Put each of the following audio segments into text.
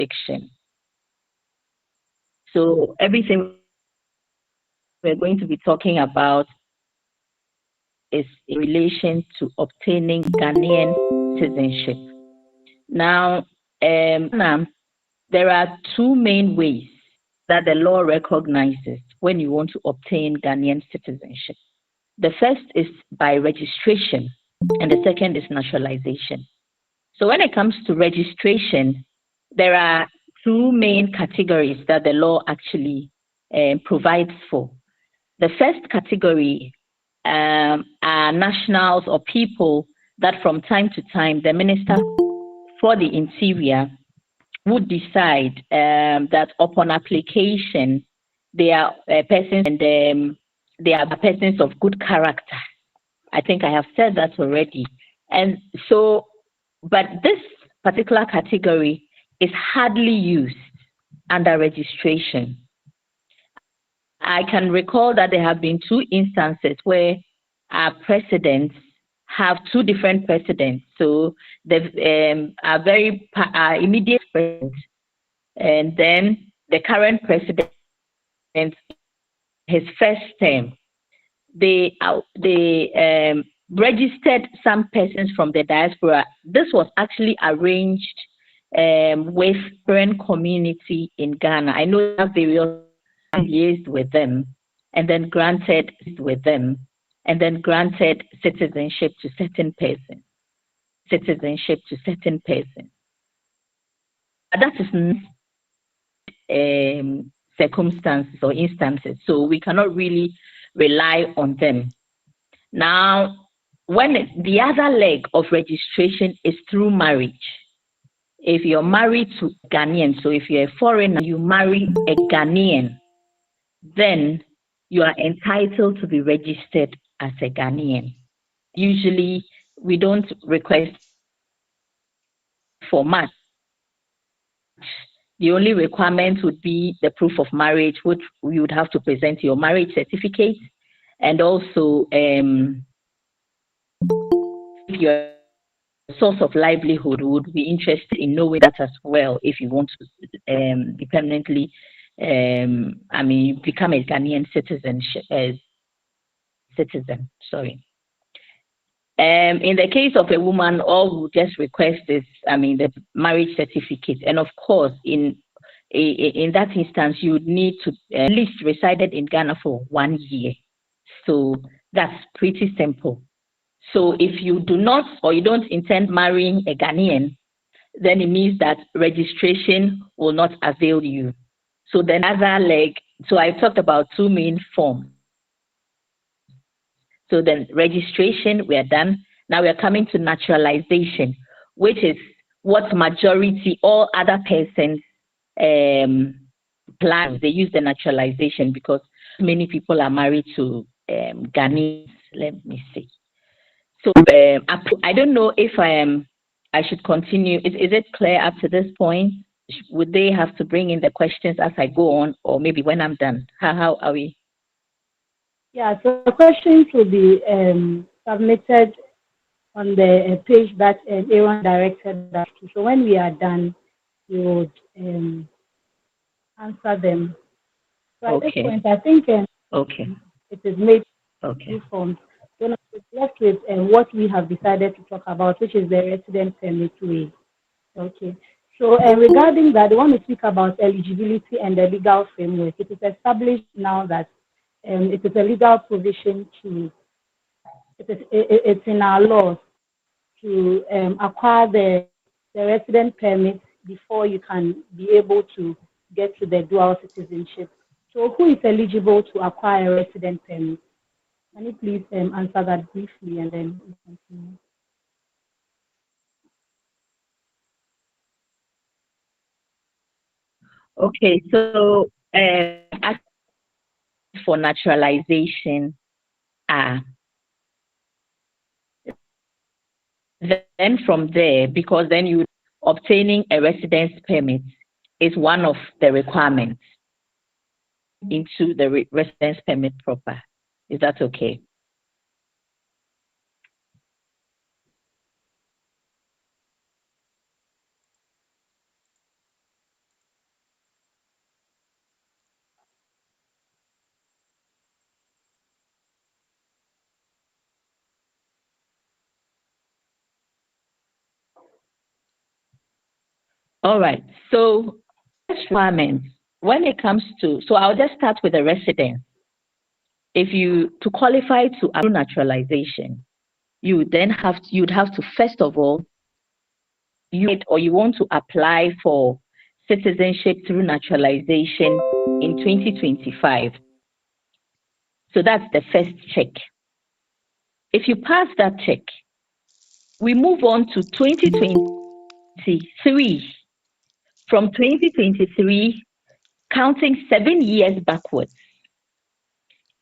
jurisdiction. So everything we're going to be talking about is in relation to obtaining Ghanaian citizenship. Now, there are two main ways that the law recognizes when you want to obtain Ghanaian citizenship. The first is by registration, and the second is naturalization. So when it comes to registration, there are two main categories that the law actually provides for. The first category are nationals or people that from time to time the Minister for the Interior would decide that upon application they are persons and they are persons of good character. I think I have said that already. And so, but this particular category is hardly used under registration. I can recall that there have been two instances where our presidents have two different presidents. So the our immediate president, and then the current president, his first term, they registered some persons from the diaspora. This was actually arranged with foreign community in Ghana. I know you have various liaised with them, and then granted citizenship to certain persons. Citizenship to certain persons. That is circumstances or instances, so we cannot really rely on them. Now, when the other leg of registration is through marriage. If you're married to a Ghanaian, so if you're a foreigner, you marry a Ghanaian, then you are entitled to be registered as a Ghanaian. Usually, we don't request for much. The only requirement would be the proof of marriage, which you would have to present your marriage certificate, and also your source of livelihood would be interested in knowing that as well if you want to be permanently, become a Ghanaian citizen. In the case of a woman, all we just request is, the marriage certificate, and of course, in that instance, you would need to at least resided in Ghana for 1 year. So that's pretty simple. So if you do not or you don't intend marrying a Ghanaian, then it means that registration will not avail you. So then other leg, so I talked about two main forms. So then registration, we are done. Now we are coming to naturalization, which is what majority, all other persons plan. They use the naturalization because many people are married to Ghanaians. Let me see. So I don't know if I should continue. Is it clear up to this point? Would they have to bring in the questions as I go on, or maybe when I'm done? How are we? Yeah, so the questions will be submitted on the page that Aaron directed us to. So when we are done, we would answer them. So at this point, I think it is made two forms. So now it's left with what we have decided to talk about, which is the resident permit way. Okay. So regarding that, I want to speak about eligibility and the legal framework. It is established now that it is a legal provision to, it's in our laws to acquire the resident permit before you can be able to get to the dual citizenship. So who is eligible to acquire a resident permit? Can you please answer that briefly and then we continue? Okay, so for naturalization, then from there, because then you obtaining a residence permit is one of the requirements into the residence permit proper. Is that okay? All right. So requirements when it comes to, so I'll just start with the residence. If you to qualify to naturalization, you'd have to first of all you want to apply for citizenship through naturalization in 2025. So that's the first check. If you pass that check, we move on to 2023. From 2023, counting 7 years backwards,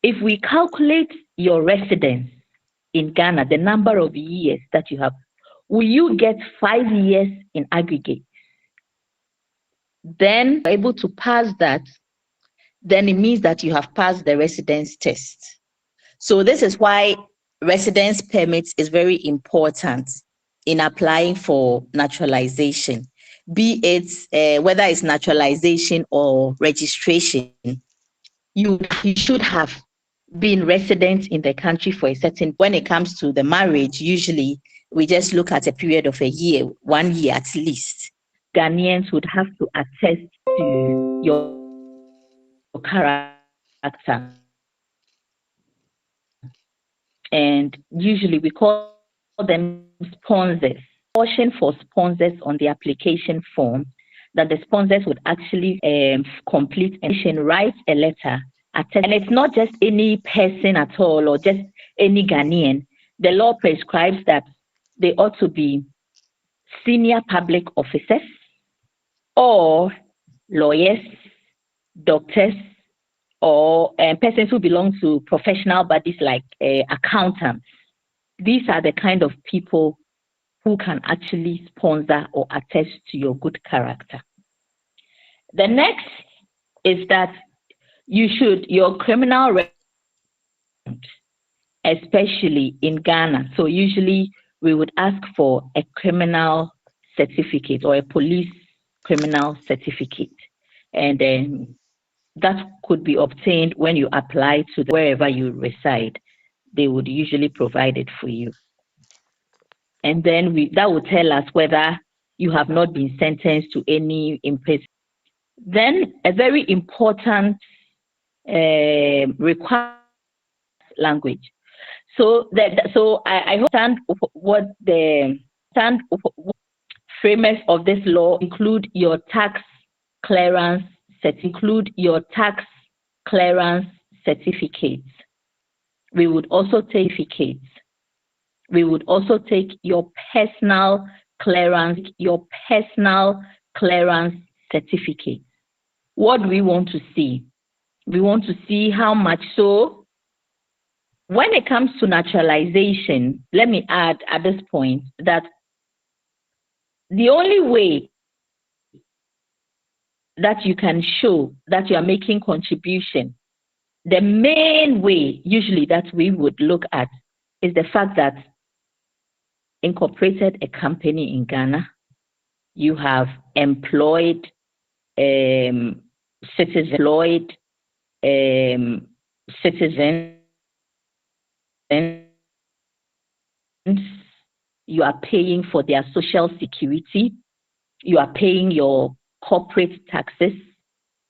if we calculate your residence in Ghana, the number of years that you have, will you get 5 years in aggregate? Then able to pass that, then it means that you have passed the residence test. So this is why residence permits is very important in applying for naturalization, be it whether it's naturalization or registration. You should have been resident in the country for a certain. When it comes to the marriage, usually we just look at a period of a year, 1 year at least. Ghanaians would have to attest to your character. And usually we call them sponsors. Caution for sponsors on the application form that the sponsors would actually complete and write a letter. And it's not just any person at all or just any Ghanaian. The law prescribes that they ought to be senior public officers or lawyers, doctors, or persons who belong to professional bodies like accountants. These are the kind of people who can actually sponsor or attest to your good character. The next is that your criminal record, especially in Ghana. So usually we would ask for a criminal certificate or a police criminal certificate. And then that could be obtained when you apply to wherever you reside. They would usually provide it for you. And then that will tell us whether you have not been sentenced to any imprisonment. Then a very important requirement language. So I understand what the framers of this law include your tax clearance certificates. We would also take certificates. We would also take your personal clearance certificate. What do we want to see? We want to see how much. So when it comes to naturalization, let me add at this point that the only way that you can show that you are making contribution, the main way usually that we would look at is the fact that incorporated a company in Ghana, you have employed citizens, you are paying for their social security, you are paying your corporate taxes,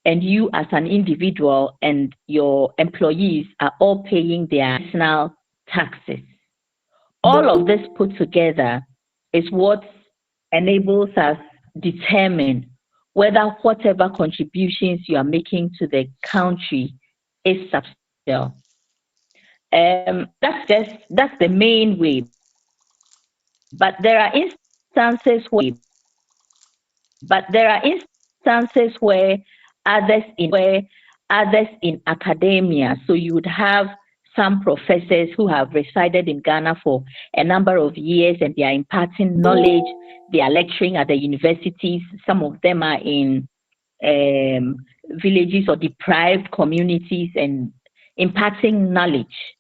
and you as an individual and your employees are all paying their personal taxes. All of this put together is what enables us determine whether whatever contributions you are making to the country is substantial. That's the main way. But there are instances where others in academia, so you would have some professors who have resided in Ghana for a number of years and they are imparting knowledge, they are lecturing at the universities, some of them are in villages or deprived communities and imparting knowledge.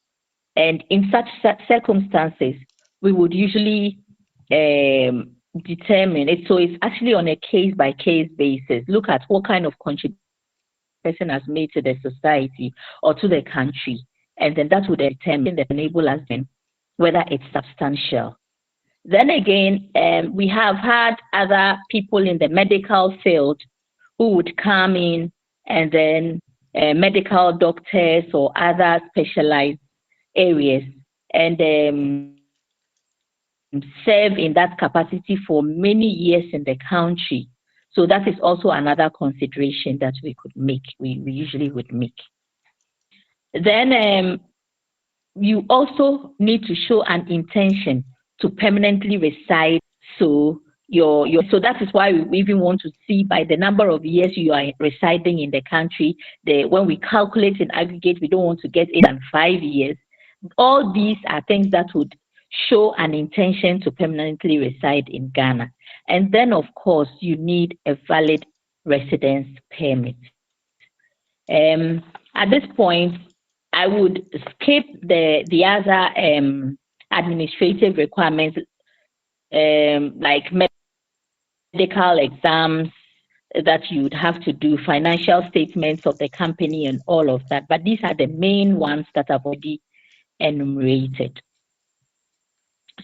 And in such circumstances, we would usually determine it. So it's actually on a case-by-case basis. Look at what kind of contribution the person has made to the society or to the country. And then that would determine that enable us then whether it's substantial. Then again, we have had other people in the medical field who would come in, and then medical doctors or other specialized areas, and serve in that capacity for many years in the country. So that is also another consideration that we could make, we usually would make. Then you also need to show an intention to permanently reside. So so that is why we even want to see by the number of years you are residing in the country. When we calculate in aggregate, we don't want to get it than 5 years. All these are things that would show an intention to permanently reside in Ghana. And then, of course, you need a valid residence permit. At this point, I would skip the other administrative requirements, like medical exams that you would have to do, financial statements of the company, and all of that. But these are the main ones that I've already enumerated.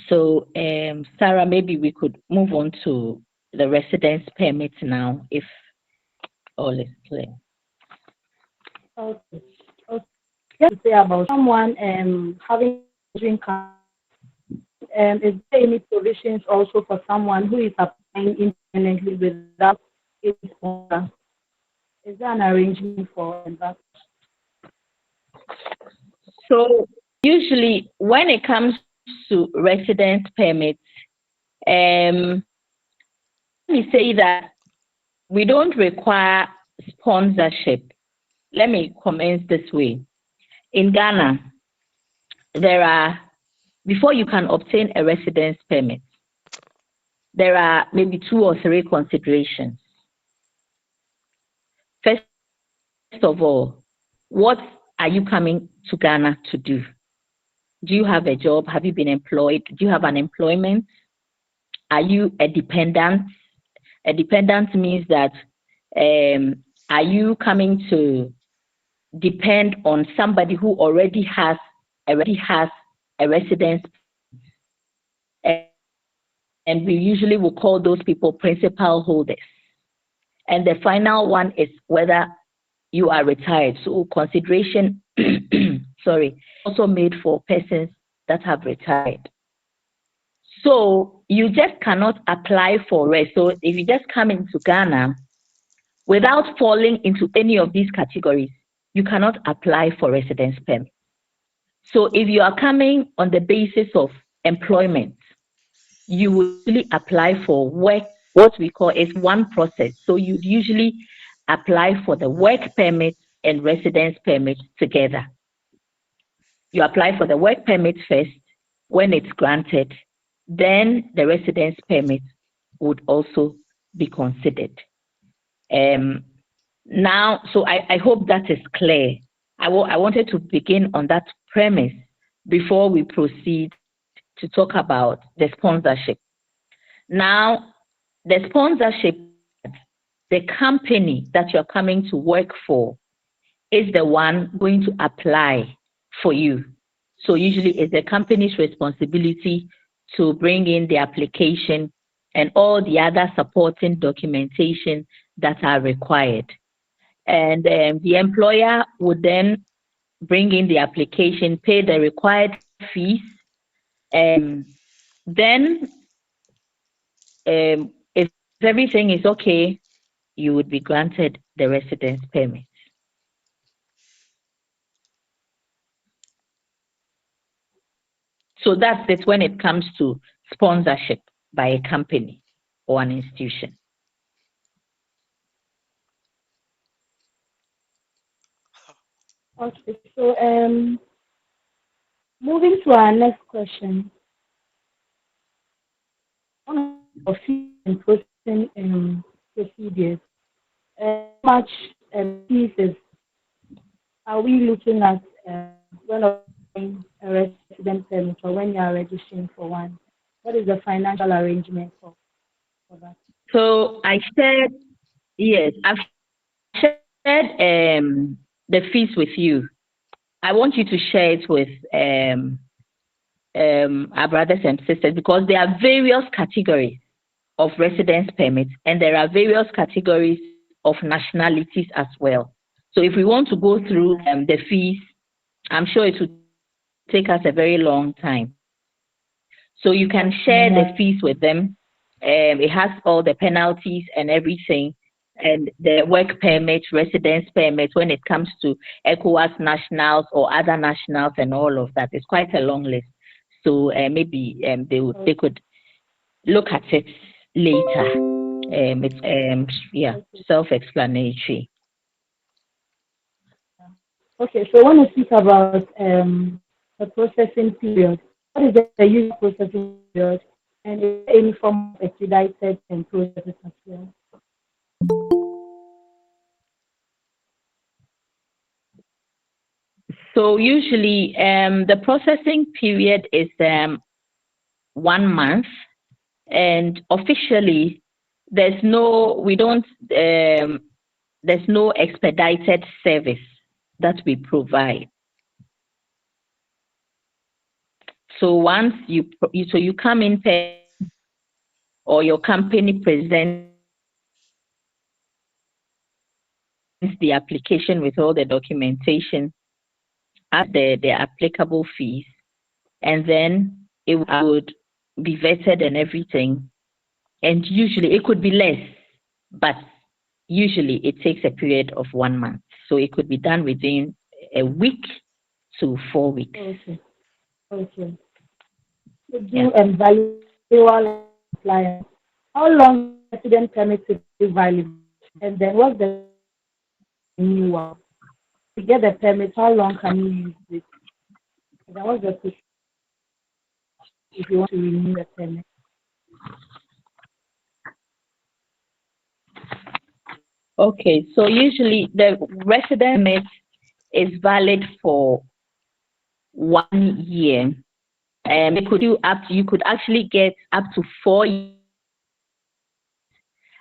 So, Sarah, maybe we could move on to the residence permit now, if all is clear. Okay. Okay. Just to say about someone having drink, is there any provisions also for someone who is applying independently without a sponsor? Is there an arrangement for that? So usually when it comes to residence permits, let me say that we don't require sponsorship. Let me commence this way. In Ghana, there are, before you can obtain a residence permit, there are maybe 2 or 3 considerations. First of all, what are you coming to Ghana to do? Do you have a job? Have you been employed? Do you have an employment? Are you a dependent? A dependent means that are you coming to depend on somebody who already has a residence? And we usually will call those people principal holders. And the final one is whether you are retired. So consideration, sorry, also made for persons that have retired. So you just cannot apply for it. So if you just come into Ghana without falling into any of these categories, you cannot apply for residence permit. So if you are coming on the basis of employment, you will usually apply for work. What we call is one process. So you usually apply for the work permit and residence permit together. You apply for the work permit first. When it's granted, then the residence permit would also be considered. Now, so I hope that is clear. I wanted to begin on that premise before we proceed to talk about the sponsorship. Now, the sponsorship, the company that you're coming to work for is the one going to apply for you. So usually it's the company's responsibility to bring in the application and all the other supporting documentation that are required. And the employer would then bring in the application, pay the required fees, and then if everything is okay, you would be granted the residence permit. So that's it when it comes to sponsorship by a company or an institution. Okay, so moving to our next question. On our fees and processing procedures, how much fees are we looking at when applying a resident permit or when you are registering for one? What is the financial arrangement for that? So I shared, yes, I've shared the fees with you. I want you to share it with our brothers and sisters, because there are various categories of residence permits and there are various categories of nationalities as well. So if we want to go through the fees, I'm sure it would take us a very long time. So you can share the fees with them. It has all the penalties and everything, and the work permit, residence permit when it comes to ECOWAS nationals or other nationals and all of that. It's quite a long list. So maybe they could look at it later. It's self-explanatory. Okay, so when we speak about the processing period, what is the usual processing period, and is there any form of expedited and processes as well? So usually the processing period is 1 month, and officially there's no expedited service that we provide. So once you come in or your company presents the application with all the documentation at the applicable fees, and then it would be vetted and everything. And usually it could be less, but usually it takes a period of 1 month. So it could be done within a week to 4 weeks. Okay. Okay. To do renewal compliance, how long resident permit to be valid? And then what's the renewal? To get the permit, how long can you use it? And then what's the procedure if you want to renew the permit? Okay, so usually the resident permit is valid for 1 year. You could actually get up to 4 years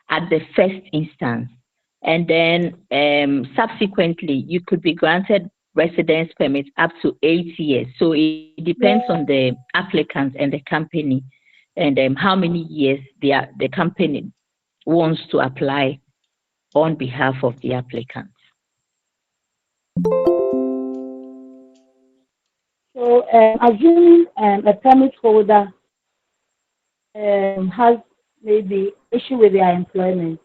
at the first instance. And then subsequently, you could be granted residence permits up to 8 years. So it depends on the applicant and the company, and how many years the company wants to apply on behalf of the applicant. So assuming a permit holder has maybe issue with their employment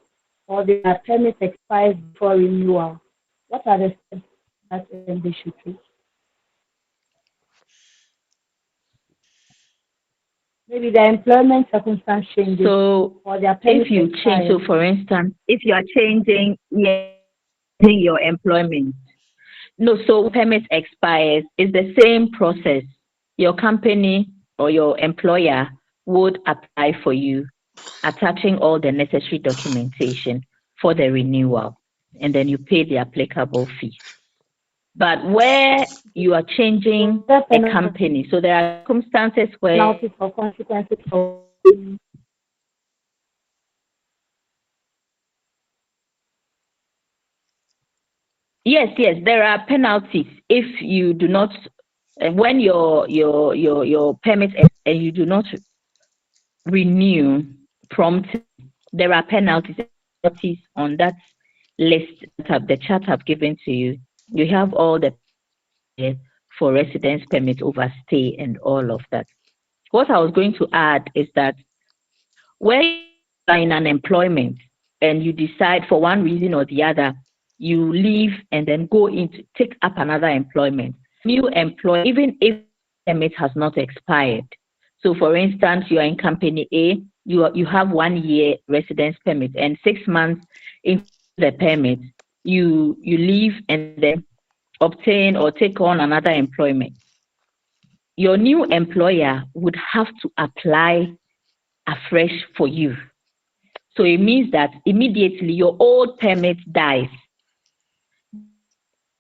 or their permit expires before renewal, what are the steps that they should take? Maybe their employment circumstance changes or their permit if you expires. change, so for instance, if you are changing your employment, no, so permit expires, it's the same process. Your company or your employer would apply for you, attaching all the necessary documentation for the renewal, and then you pay the applicable fees. But where you are changing a company, so there are circumstances where for consequences for yes, there are penalties if you do not when your permit and you do not renew promptly. There are penalties on that list, the chart I've given to you. You have all the for residence permit, overstay, and all of that. What I was going to add is that where you are in an employment and you decide for one reason or the other, you leave and then go into take up another employment. New employer, even if permit has not expired. So for instance, you are in company A, you have 1 year residence permit, and 6 months into the permit, you leave and then obtain or take on another employment. Your new employer would have to apply afresh for you. So it means that immediately your old permit dies,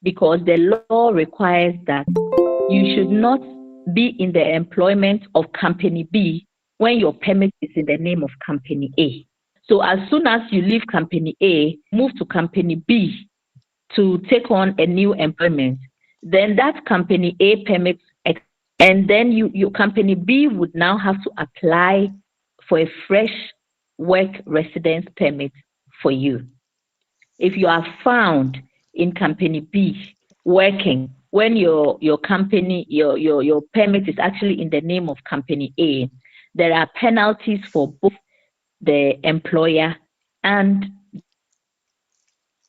because the law requires that you should not be in the employment of company B when your permit is in the name of company A. So as soon as you leave company A, move to company B to take on a new employment, then that company A permit expires And then your company B would now have to apply for a fresh work residence permit for you. If you are found in company B working when your company your permit is actually in the name of company A, there are penalties for both the employer and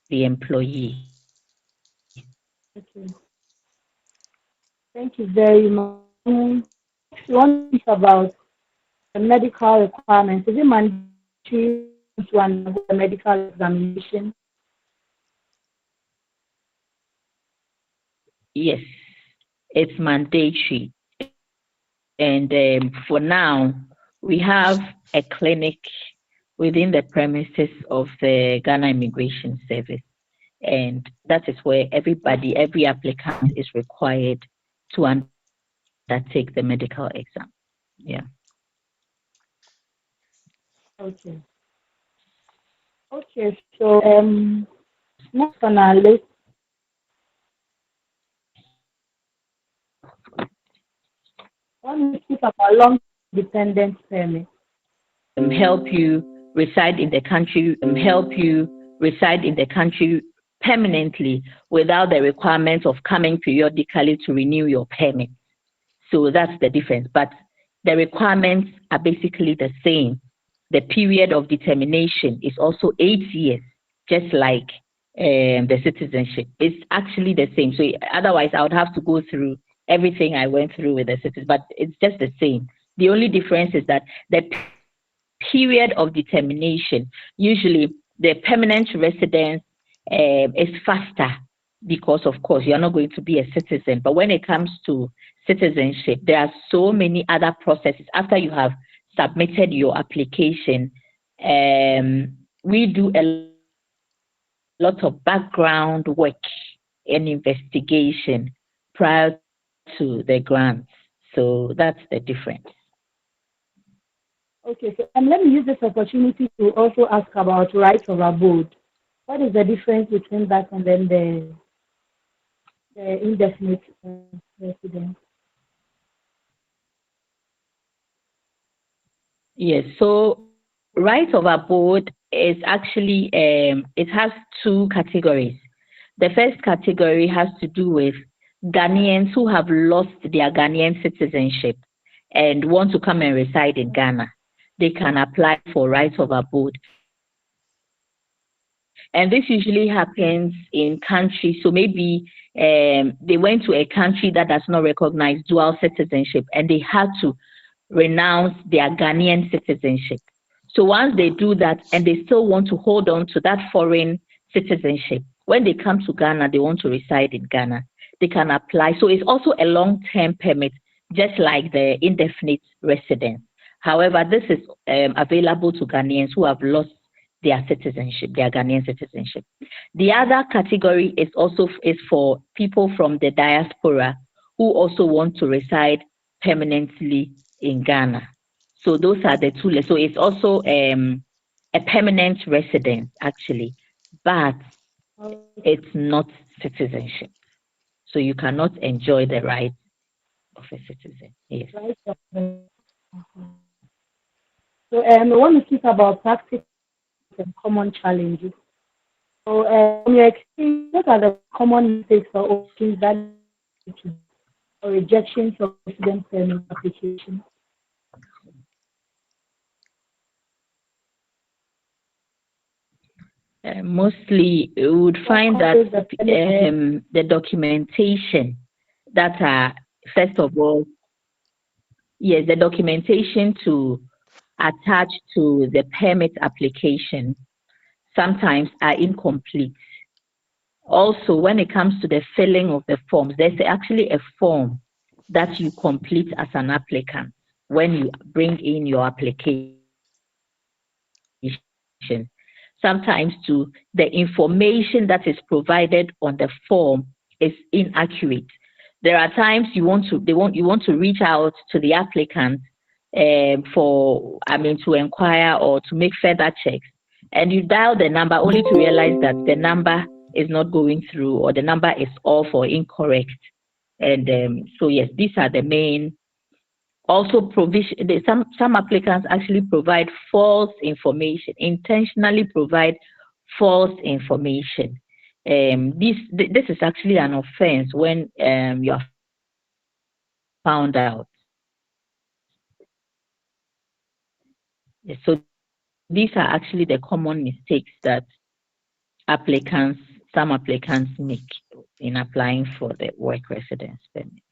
the employee. Okay. Thank you very much. Next, we want to talk about the medical requirements. Is it mandatory to undergo a medical examination? Yes, it's mandatory. And for now, we have a clinic within the premises of the Ghana Immigration Service. And that is where every applicant is required to undertake the medical exam. Yeah. Okay. Okay. So next on our list, I want to speak about long dependent permit. Help you reside in the country permanently without the requirement of coming periodically to renew your permit. So that's the difference. But the requirements are basically the same. The period of determination is also 8 years, just like the citizenship. It's actually the same. So otherwise, I would have to go through everything I went through with the citizenship, but it's just the same. The only difference is that the period of determination, usually the permanent residence is faster because, of course, you're not going to be a citizen. But when it comes to citizenship, there are so many other processes. After you have submitted your application, we do a lot of background work and investigation prior to the grant. So that's the difference. Okay, so let me use this opportunity to also ask about right of abode. What is the difference between that and then the indefinite residence? Yes, so right of abode is actually, it has two categories. The first category has to do with Ghanaians who have lost their Ghanaian citizenship and want to come and reside in Ghana. They can apply for right of abode. And this usually happens in countries. So maybe they went to a country that does not recognize dual citizenship and they had to renounce their Ghanaian citizenship. So once they do that and they still want to hold on to that foreign citizenship, when they come to Ghana, they want to reside in Ghana, they can apply. So it's also a long-term permit, just like the indefinite residence. However, this is available to Ghanaians who have lost their citizenship, their Ghanaian citizenship. The other category is for people from the diaspora who also want to reside permanently in Ghana. So those are the two. So it's also a permanent residence actually, but it's not citizenship. So you cannot enjoy the rights of a citizen. Yes. So I want to speak about practical and common challenges. So from your experience, what are the common mistakes or options that lead to or rejections of resident permit application? Mostly, you would find that the documentation that are, first of all, yes, the documentation to attach to the permit application sometimes are incomplete. Also, when it comes to the filling of the forms, there's actually a form that you complete as an applicant when you bring in your application. Sometimes too, the information that is provided on the form is inaccurate. There are times you want to reach out to the applicant to inquire or to make further checks, and you dial the number only to realize that the number is not going through or the number is off or incorrect. And so yes, these are the main. Also, some applicants actually provide false information, intentionally provide false information. This is actually an offense when you are found out. So these are actually the common mistakes that some applicants make in applying for the work residence permit.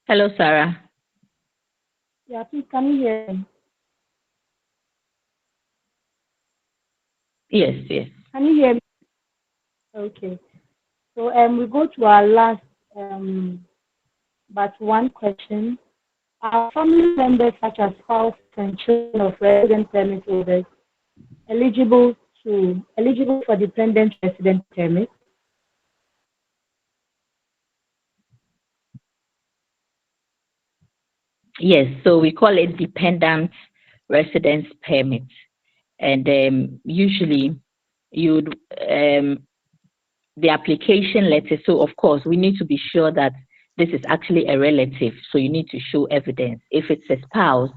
Hello, Sarah. Yeah, please, can you hear me? Yes. Can you hear me? Okay. So we go to our last but one question. Are family members such as spouses and children of resident permit holders eligible for dependent resident permit? Yes, so we call it dependent residence permit. And usually you'd the application letter. So of course we need to be sure that this is actually a relative. So you need to show evidence. If it's a spouse,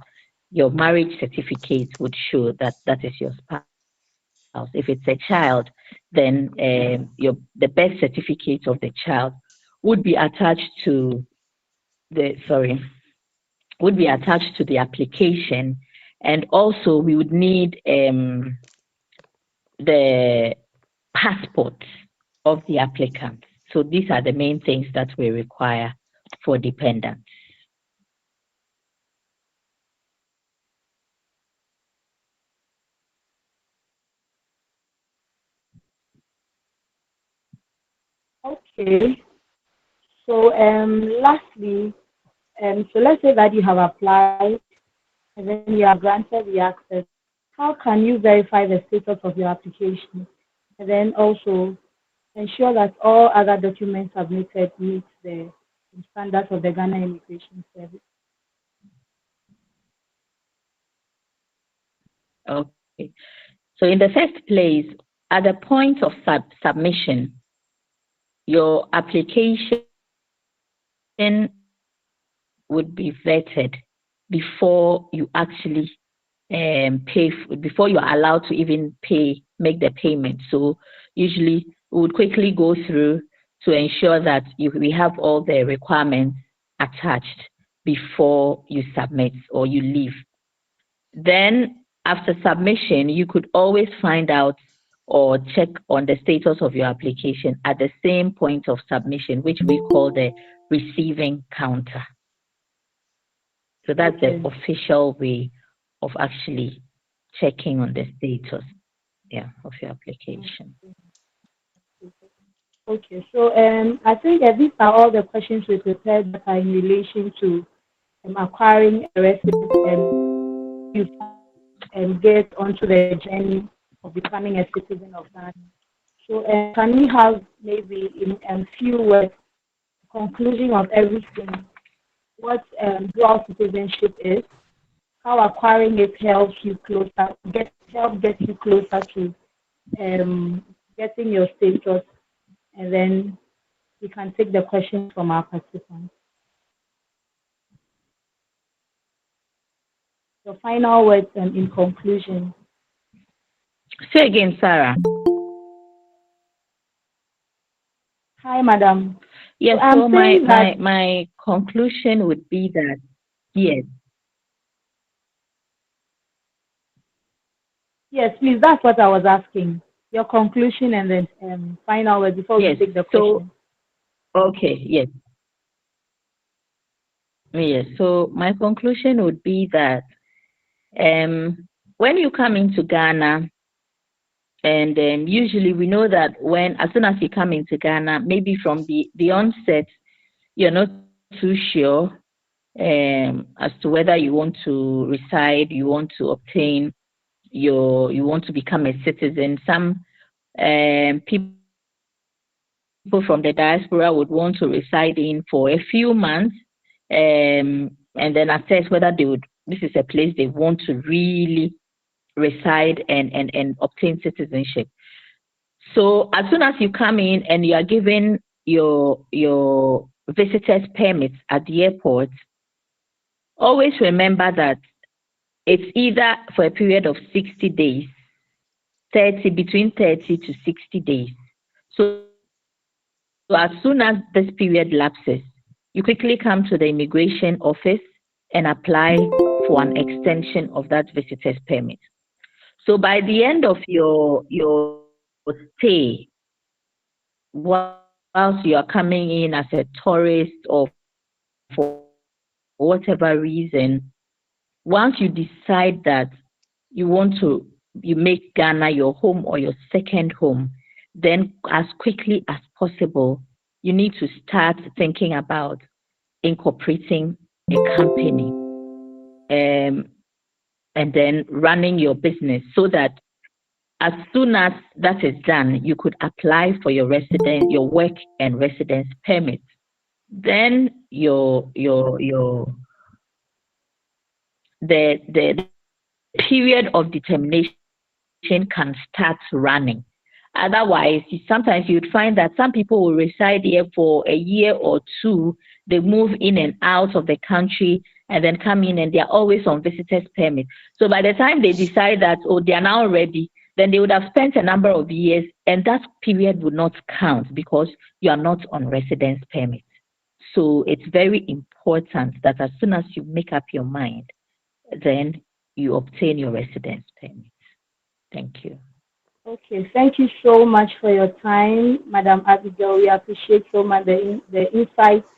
your marriage certificate would show that that is your spouse. If it's a child, then the birth certificate of the child would be attached to the application, and also we would need the passport of the applicant. So these are the main things that we require for dependents. Okay. So lastly, so let's say that you have applied and then you are granted the access. How can you verify the status of your application? And then also ensure that all other documents submitted meet the standards of the Ghana Immigration Service. Okay. So in the first place, at the point of submission, your application would be vetted before you actually before you are allowed to even make the payment. So usually we would quickly go through to ensure that we have all the requirements attached before you submit or you leave. Then after submission, you could always find out or check on the status of your application at the same point of submission, which we call the receiving counter. So that's the official way of actually checking on the status, of your application. Okay, so I think these are all the questions we prepared that are in relation to acquiring a residence and get onto the journey of becoming a citizen of Ghana. So can we have maybe in a few words, conclusion of everything, what dual citizenship is, how acquiring it helps you closer, get you closer to getting your status, and then we can take the questions from our participants. The final words in conclusion. Say again, Sarah. Hi, madam. Yes, so my conclusion would be that, yes. Yes, please, that's what I was asking. Your conclusion and then final words before we take the question. Okay, yes. Yes. So my conclusion would be that when you come into Ghana, and usually we know that when as soon as you come into Ghana, maybe from the onset, you're not too sure as to whether you want to reside, you want to obtain you want to become a citizen. Some people from the diaspora would want to reside in for a few months, and then assess whether they would. This is a place they want to really reside and obtain citizenship. So as soon as you come in and you are given your visitors permits at the airport, always remember that it's either for a period of 60 days, 30 between 30 to 60 days. So as soon as this period lapses, you quickly come to the immigration office and apply for an extension of that visitor's permit. So by the end of your stay, whilst you are coming in as a tourist or for whatever reason, once you decide that you want to you make Ghana your home or your second home, then as quickly as possible, you need to start thinking about incorporating a company, um, and then running your business so that as soon as that is done, you could apply for your work and residence permit. Then the period of determination can start running. Otherwise, sometimes you'd find that some people will reside here for a year or two. They move in and out of the country and then come in and they're always on visitors permit. So by the time they decide that, oh, they are now ready, then they would have spent a number of years and that period would not count because you are not on residence permit. So it's very important that as soon as you make up your mind, then you obtain your residence permit. Thank you. Okay, thank you so much for your time, Madam Abigail. We appreciate so much the insights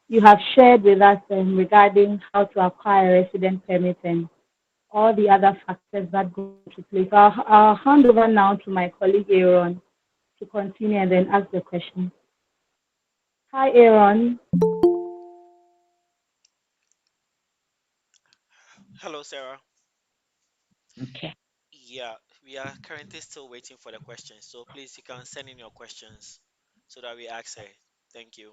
you have shared with us regarding how to acquire a resident permit and all the other factors that go into place. I'll hand over now to my colleague Aaron to continue and then ask the question. Hi, Aaron. Hello, Sarah. Okay. Yeah, we are currently still waiting for the questions. So please, you can send in your questions so that we ask her. Thank you.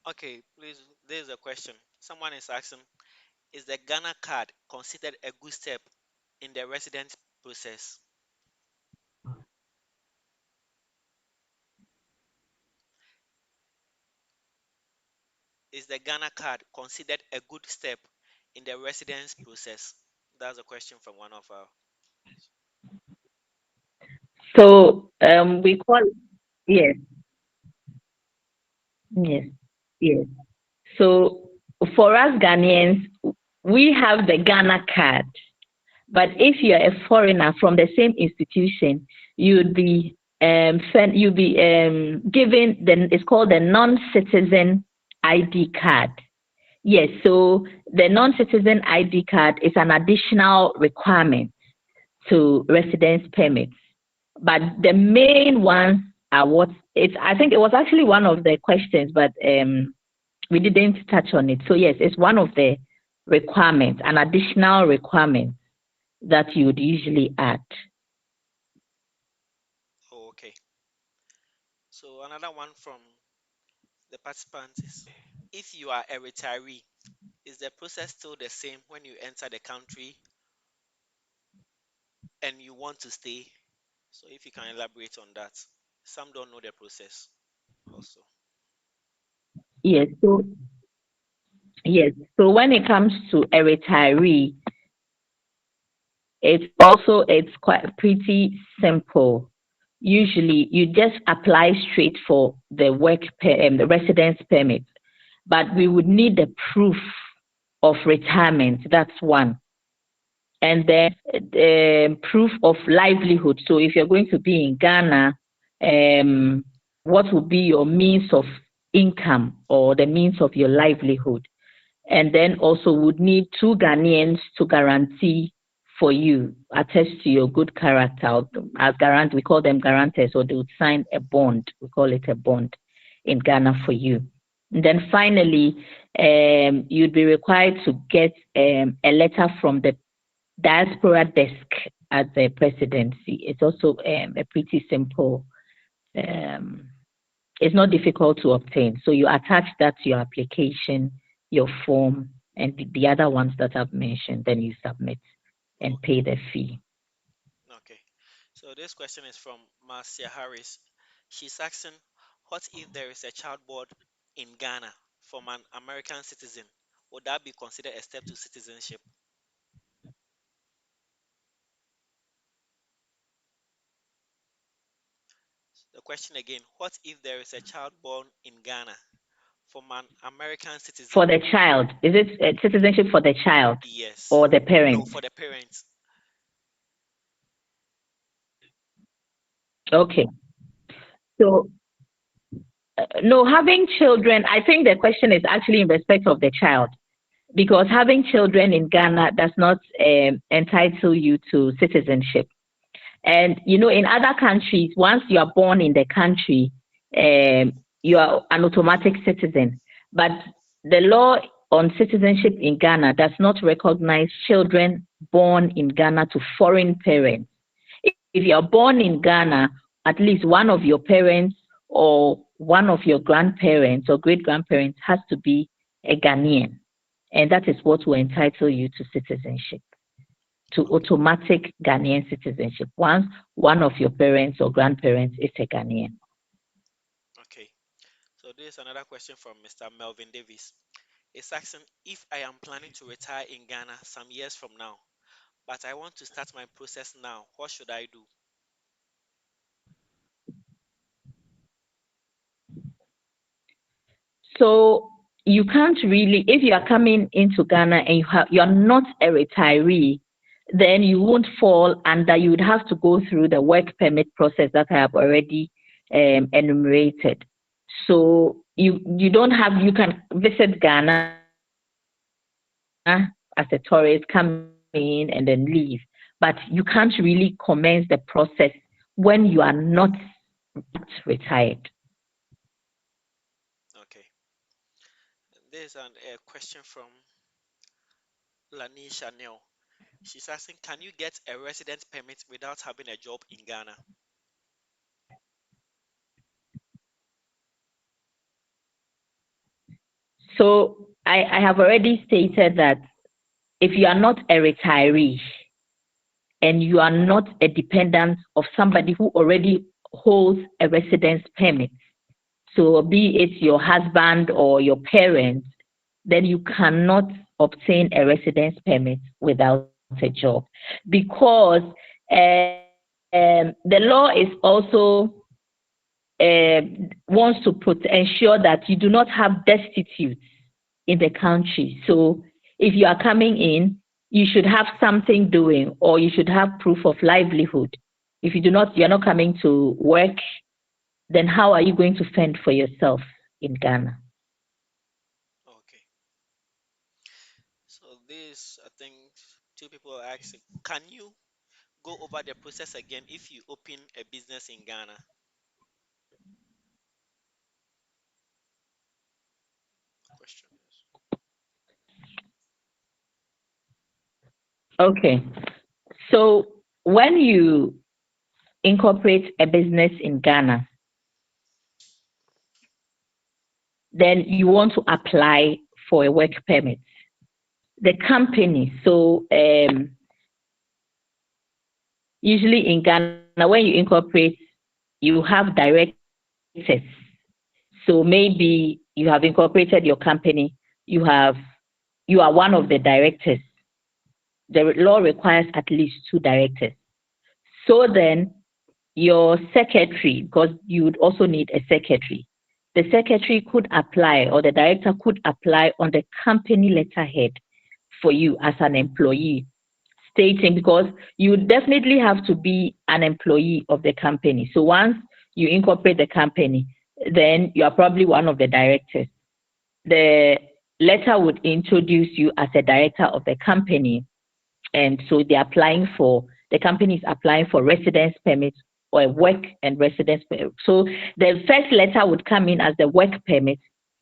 Okay, please, there's a question. Someone is asking, is the Ghana card considered a good step in the resident process? Is the Ghana card considered a good step in the residence process? That's a question from one of our. So we call yes, yes, yes. So for us Ghanaians, we have the Ghana card. But if you're a foreigner from the same institution, you'd be given it's called the non-citizen ID card. Yes, so the non-citizen ID card is an additional requirement to residence permits. But the main ones are what it's. I think it was actually one of the questions, but we didn't touch on it. So yes, it's one of the requirements, an additional requirement that you would usually add. Oh, okay. So another one from the participants is, if you are a retiree, is the process still the same when you enter the country and you want to stay? So if you can elaborate on that. some don't know the process also. Yes. So when it comes to a retiree, it's quite pretty simple. Usually, you just apply straight for the residence permit, but we would need the proof of retirement. That's one, and then proof of livelihood. So if you're going to be in Ghana, um, what would be your means of income or the means of your livelihood? And then also would need two Ghanaians to guarantee for you, attest to your good character. As we call them guarantors, or they would sign a bond. We call it a bond in Ghana for you. And then finally, you'd be required to get a letter from the Diaspora desk at the presidency. It's also a pretty simple, um, it's not difficult to obtain. So you attach that to your application, your form, and the other ones that I've mentioned. Then you submit and pay the fee. Okay. So this question is from Marcia Harris. She's asking, what if there is a child born in Ghana from an American citizen? Would that be considered a step to citizenship? The question again, what if there is a child born in Ghana from an American citizen? For the child, is it citizenship for the child Yes. or the No, parent? for the parents. Okay. So, no, having children, I think the question is actually in respect of the child, because having children in Ghana does not entitle you to citizenship. And in other countries, once you are born in the country, you are an automatic citizen. But the law on citizenship in Ghana does not recognize children born in Ghana to foreign parents. If you are born in Ghana, at least one of your parents or one of your grandparents or great grandparents has to be a Ghanaian. And that is what will entitle you to citizenship, to automatic Ghanaian citizenship once one of your parents or grandparents is a Ghanaian. Okay. So this is another question from Mr. Melvin Davis. It's asking, if I am planning to retire in Ghana some years from now, but I want to start my process now, what should I do? So you can't really, if you are coming into Ghana and you're not a retiree, then you won't fall under, you would have to go through the work permit process that I have already enumerated. So you don't have, you can visit Ghana as a tourist, come in and then leave, but you can't really commence the process when you are not retired. Okay. There's a question from Lanisha Neil. She's asking, can you get a resident permit without having a job in Ghana? So I have already stated that if you are not a retiree and you are not a dependent of somebody who already holds a residence permit, so be it your husband or your parents, then you cannot obtain a residence permit without a job, because the law is also wants to ensure that you do not have destitute in the country. So if you are coming in, you should have something doing, or you should have proof of livelihood. If you're not coming to work, then how are you going to fend for yourself in Ghana? Okay. So this, I think two people are asking, can you go over the process again if you open a business in Ghana? Question is. Okay. So when you incorporate a business in Ghana, then you want to apply for a work permit. The company, so usually in Ghana, when you incorporate, you have directors. So maybe you have incorporated your company, you have you are one of the directors. The law requires at least two directors. So then your secretary, because you would also need a secretary, the secretary could apply or the director could apply on the company letterhead for you as an employee, stating because you definitely have to be an employee of the company. So once you incorporate the company, then you are probably one of the directors. The letter would introduce you as a director of the company, and so the company is applying for residence permit or a work and residence permit. So the first letter would come in as the work permit,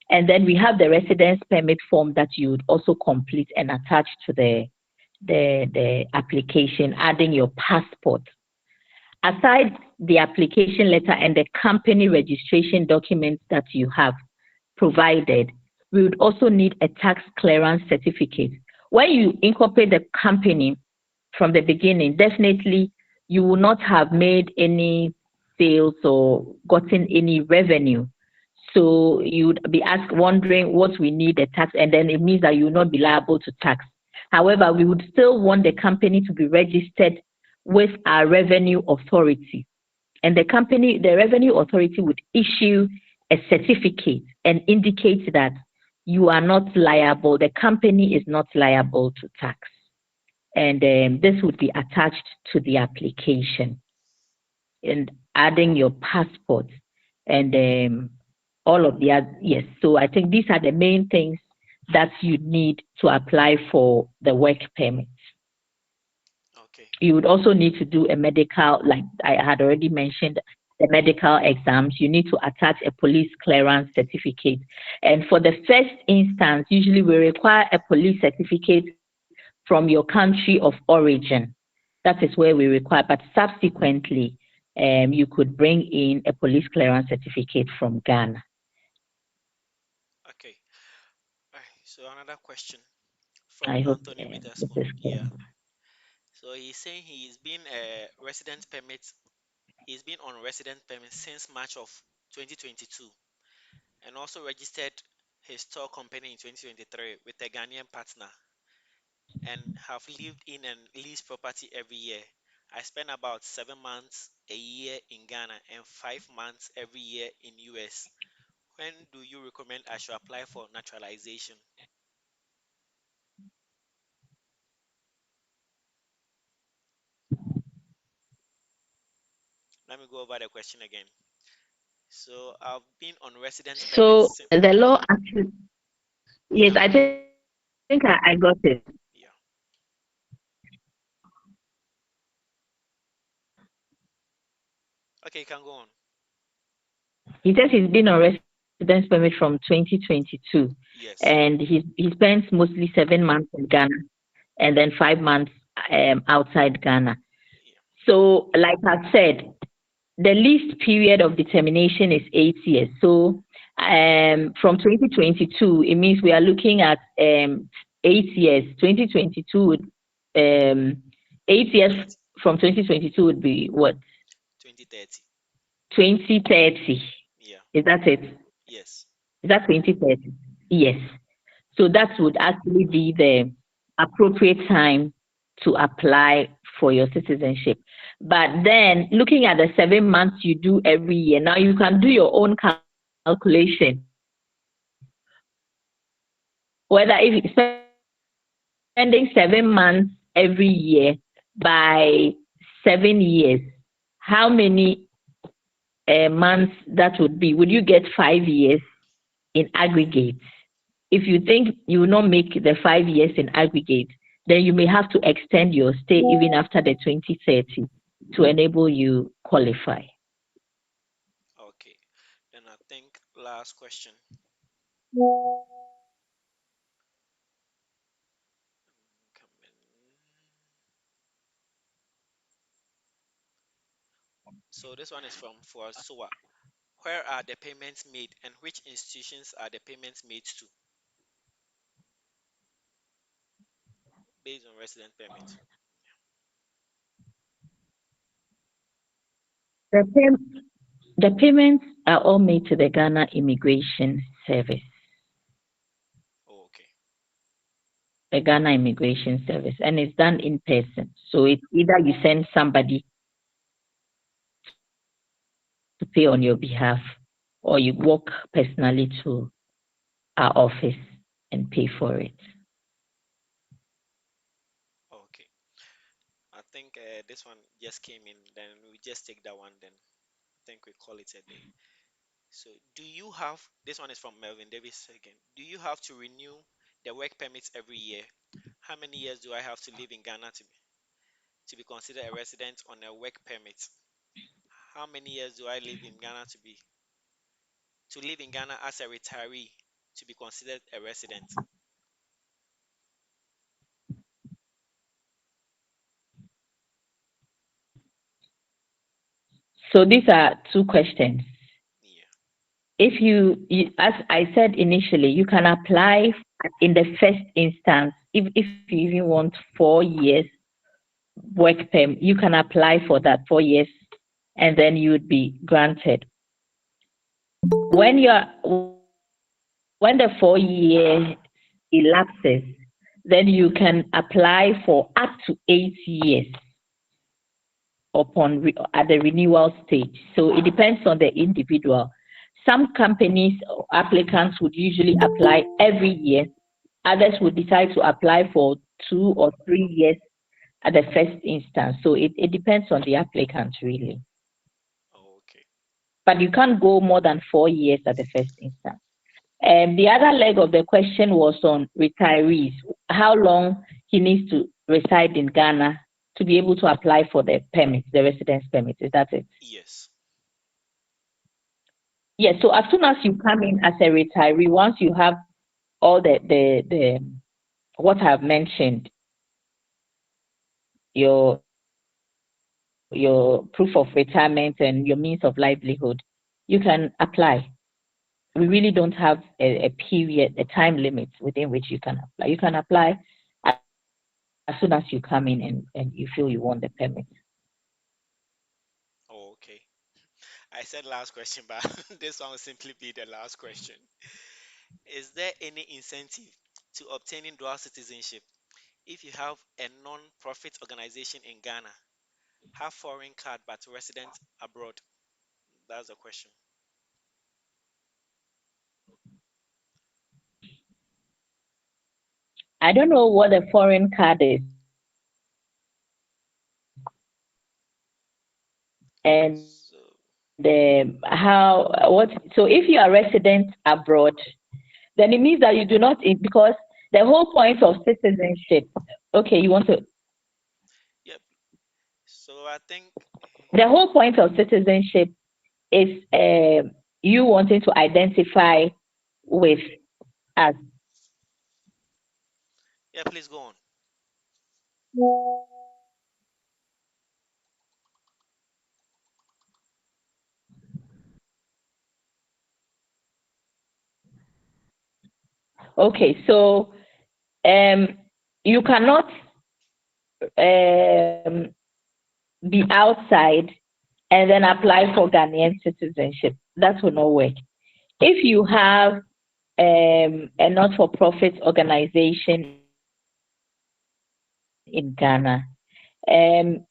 and then we have the residence permit form that you would also complete and attach to the application, adding your passport. Aside the application letter and the company registration documents that you have provided, we would also need a tax clearance certificate. When you incorporate the company from the beginning, definitely you will not have made any sales or gotten any revenue. So you would be wondering what we need a tax, and then it means that you will not be liable to tax. However, we would still want the company to be registered with our revenue authority. And the revenue authority would issue a certificate and indicate that you are not liable, the company is not liable to tax. And this would be attached to the application and adding your passport and all of the other. Yes, so I think these are the main things that you need to apply for the work permit. Okay. You would also need to do a medical, like I had already mentioned, the medical exams. You need to attach a police clearance certificate. And for the first instance, usually we require a police certificate from your country of origin. That is where we require, but subsequently, you could bring in a police clearance certificate from Ghana. Okay. All right. So another question from I hope Anthony this Witherspoon. is Yeah. clear. So he's saying he's been a resident permit. He's been on resident permit since March of 2022, and also registered his store company in 2023 with a Ghanaian partner, and have lived in and leased property every year. I spend about 7 months a year in Ghana and 5 months every year in US. When do you recommend I should apply for naturalization? Let me go over the question again. So I've been on residence permit So since, the law actually, you yes, can I go on. think I got it. Yeah. Okay, you can go on. He says he's been on residence permit from 2022, Yes. and he spends mostly 7 months in Ghana and then 5 months outside Ghana. Yeah. So, like I said, the least period of determination is 8 years. So, from 2022, it means we are looking at 8 years. 2022 would 8 years 2030. from 2022 would be what? 2030. 2030. Yeah. Is that it? Yes. Is that 2030? Yes. So that would actually be the appropriate time to apply for your citizenship. But then looking at the 7 months you do every year, now you can do your own calculation. Whether if you're spending 7 months every year by 7 years, how many months that would be? Would you get 5 years in aggregate? If you think you will not make the 5 years in aggregate, then you may have to extend your stay even after the 2030 to enable you qualify. Okay. Then I think last question. Come in. So this one is from Fuasua. Where are the payments made and which institutions are the payments made to based on resident permit? The pay- The payments are all made to the Ghana Immigration Service. Oh, okay. The Ghana Immigration Service, and it's done in person. So it's either you send somebody to pay on your behalf, or you walk personally to our office and pay for it. Okay. I think this one just came in. Then we just take that one. Then I think we call it a day. So, do you have this one is from Melvin Davis again? Do you have to renew the work permits every year? How many years do I have to live in Ghana to be considered a resident on a work permit? How many years do I live in Ghana to live in Ghana as a retiree to be considered a resident? So these are two questions. Yeah. If as I said initially, you can apply in the first instance. If you even want 4 years work permit, you can apply for that 4 years, and then you would be granted. When the 4 year elapses, then you can apply for up to 8 years at the renewal stage. So it depends on the individual. Some companies or applicants would usually apply every year. Others would decide to apply for 2 or 3 years at the first instance. So it depends on the applicant really. Oh, okay. But you can't go more than 4 years at the first instance. And the other leg of the question was on retirees, how long he needs to reside in Ghana to be able to apply for the permit, the residence permit. Is that it? Yes. Yes. So as soon as you come in as a retiree, once you have all the what I've mentioned, your proof of retirement and your means of livelihood, you can apply. We really don't have a period, a time limit within which you can apply. You can apply as soon as you come in and you feel you want the permit. Oh, okay. I said last question, but this one will simply be the last question. Is there any incentive to obtaining dual citizenship if you have a non-profit organization in Ghana, have foreign card but resident abroad? That's the question. I don't know what a foreign card is and So, how what. So if you are resident abroad, then it means that you do not because the whole point of citizenship. Okay, you want to. yep. So I think, The whole point of citizenship is you wanting to identify with us. yeah, please go on. Okay, so you cannot be outside and then apply for Ghanaian citizenship. That will not work. If you have a not-for-profit organization in Ghana,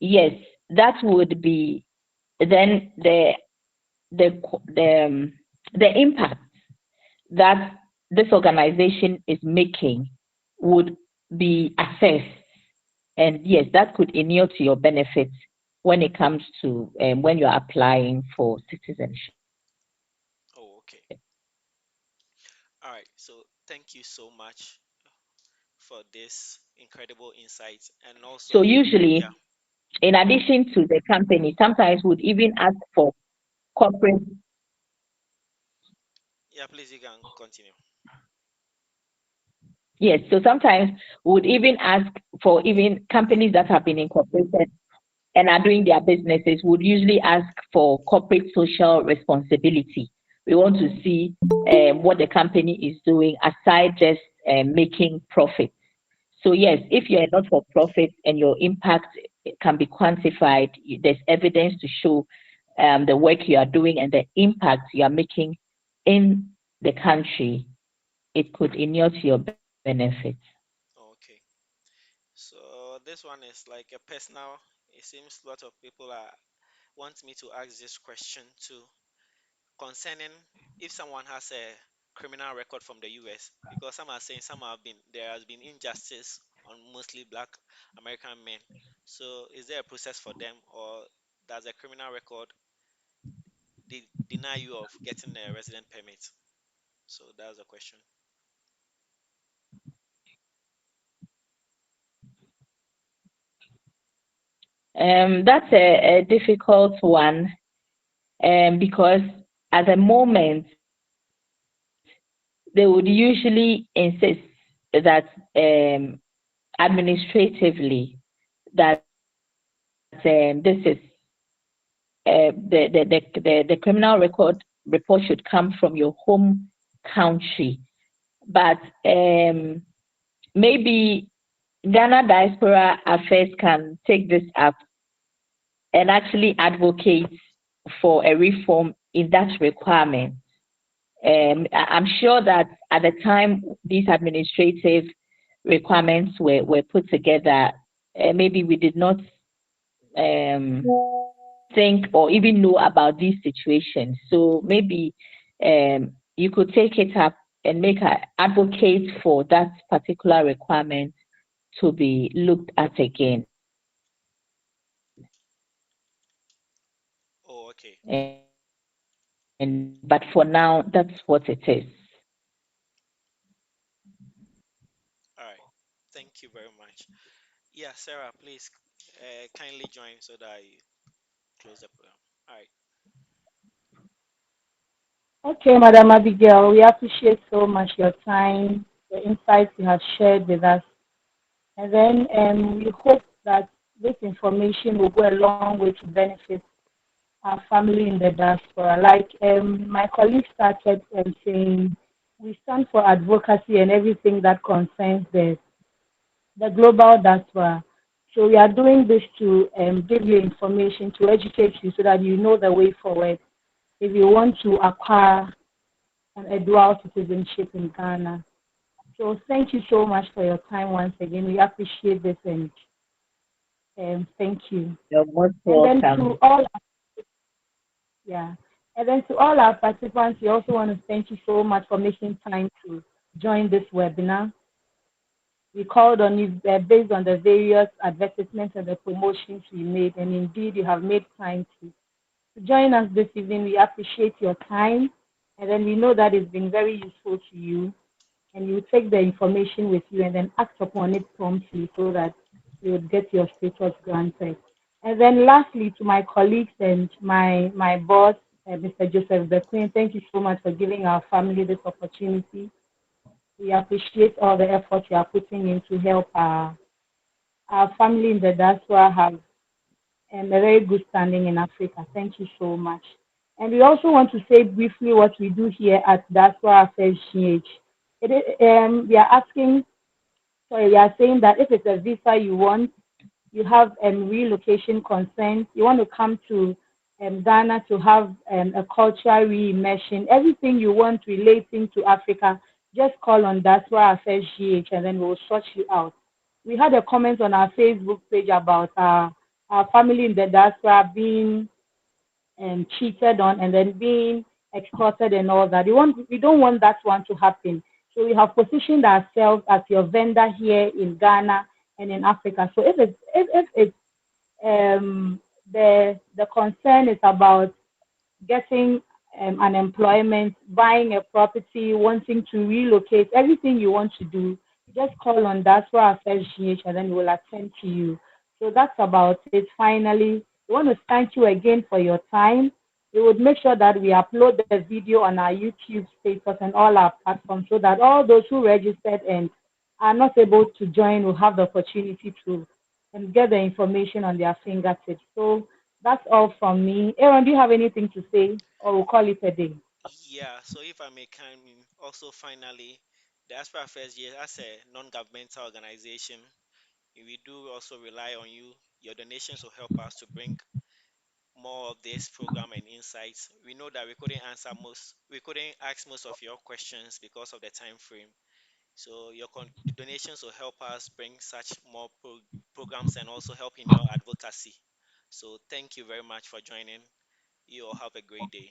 yes, that would be then the the impact that this organization is making would be assessed, and yes, that could inure to your benefits when it comes to when you're applying for citizenship. Oh, okay. All right. So thank you so much for this incredible insight. And So also, usually, yeah, in addition to the company, sometimes would even ask for corporate. yeah, please, you can continue. Yes, so sometimes would even ask for even companies that have been incorporated and are doing their businesses would usually ask for corporate social responsibility. We want to see what the company is doing aside just making profit. So yes, if you're not for profit and your impact can be quantified, there's evidence to show the work you are doing and the impact you are making in the country, it could inure to your benefit. Okay. So this one is like a personal. It seems a lot of people are want me to ask this question too concerning if someone has a criminal record from the US, because some are saying some have been there has been injustice on mostly black American men. So is there a process for them, or does a criminal record deny you of getting a resident permit? So that's the question. That's a difficult one, because at the moment they would usually insist that administratively that this is the criminal report should come from your home country. But maybe Ghana Diaspora Affairs can take this up and actually advocate for a reform in that requirement. I'm sure that at the time these administrative requirements were put together, maybe we did not um, think or even know about these situations. So maybe you could take it up and make an advocate for that particular requirement to be looked at again. Oh, okay. And but for now, that's what it is. All right. Thank you very much. Yeah, Sarah, please kindly join so that you close the program. All right. Okay, Madam Abigail, we appreciate so much your time, the insights you have shared with us. And then we hope that this information will go a long way to benefit our family in the diaspora. Like my colleague started saying, we stand for advocacy and everything that concerns the global diaspora. So we are doing this to give you information, to educate you so that you know the way forward if you want to acquire a dual citizenship in Ghana. So thank you so much for your time once again. We appreciate this and thank you. You're most And then to welcome. all, yeah, and then to all our participants, we also want to thank you so much for making time to join this webinar. We called on you based on the various advertisements and the promotions we made, and indeed you have made time to join us this evening. We appreciate your time, and then we know that it's been very useful to you, and you take the information with you and then act upon it promptly so that you would get your status granted. And then lastly, to my colleagues and my boss, Mr. Joseph Bequin, thank you so much for giving our family this opportunity. We appreciate all the effort you are putting in to help our family in the diaspora have a very good standing in Africa. Thank you so much. And we also want to say briefly what we do here at Diaspora Affairs GH. We are asking, sorry, we are saying that if it's a visa you want, you have relocation consent, you want to come to Ghana to have a cultural re-immersion, everything you want relating to Africa, just call on Diaspora Affairs GH and then we'll sort you out. We had a comment on our Facebook page about our family in the diaspora being cheated on and then being extorted and all that. We don't want that one to happen. So we have positioned ourselves as your vendor here in Ghana and in Africa. So if it's the concern is about getting unemployment, buying a property, wanting to relocate, everything you want to do, just call on Diaspora Affairs GH and then we'll attend to you. So that's about it. Finally, we want to thank you again for your time. We would make sure that we upload the video on our YouTube status and all our platforms so that all those who registered and are not able to join will have the opportunity to and get the information on their fingertips. So that's all from me. Aaron, do you have anything to say or we'll call it a day? Yeah, so if I may come in, also finally, the Diaspora Affairs yes, as a non-governmental organization, we do also rely on you. Your donations will help us to bring more of this program and insights. We know that we couldn't ask most of your questions because of the time frame. So the donations will help us bring such more programs and also help in your advocacy. So thank you very much for joining. You all have a great day.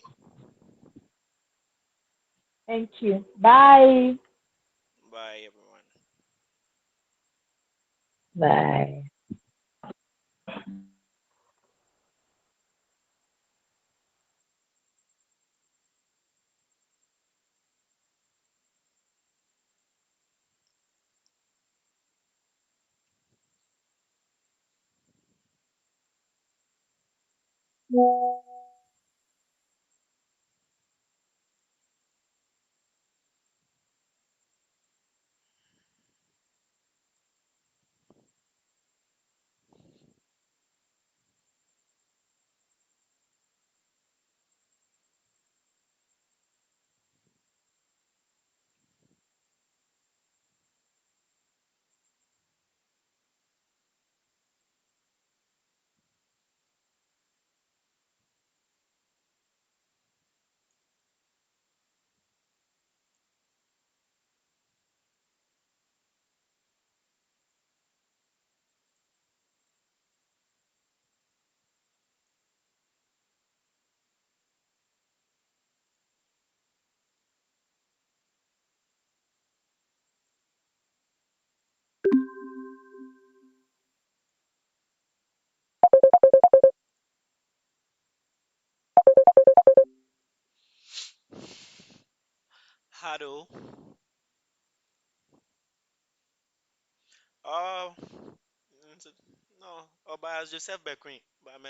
Thank you. Bye. Bye, everyone. Bye. Hello. Oh, no. Oh, but as Joseph Bequin, but I'm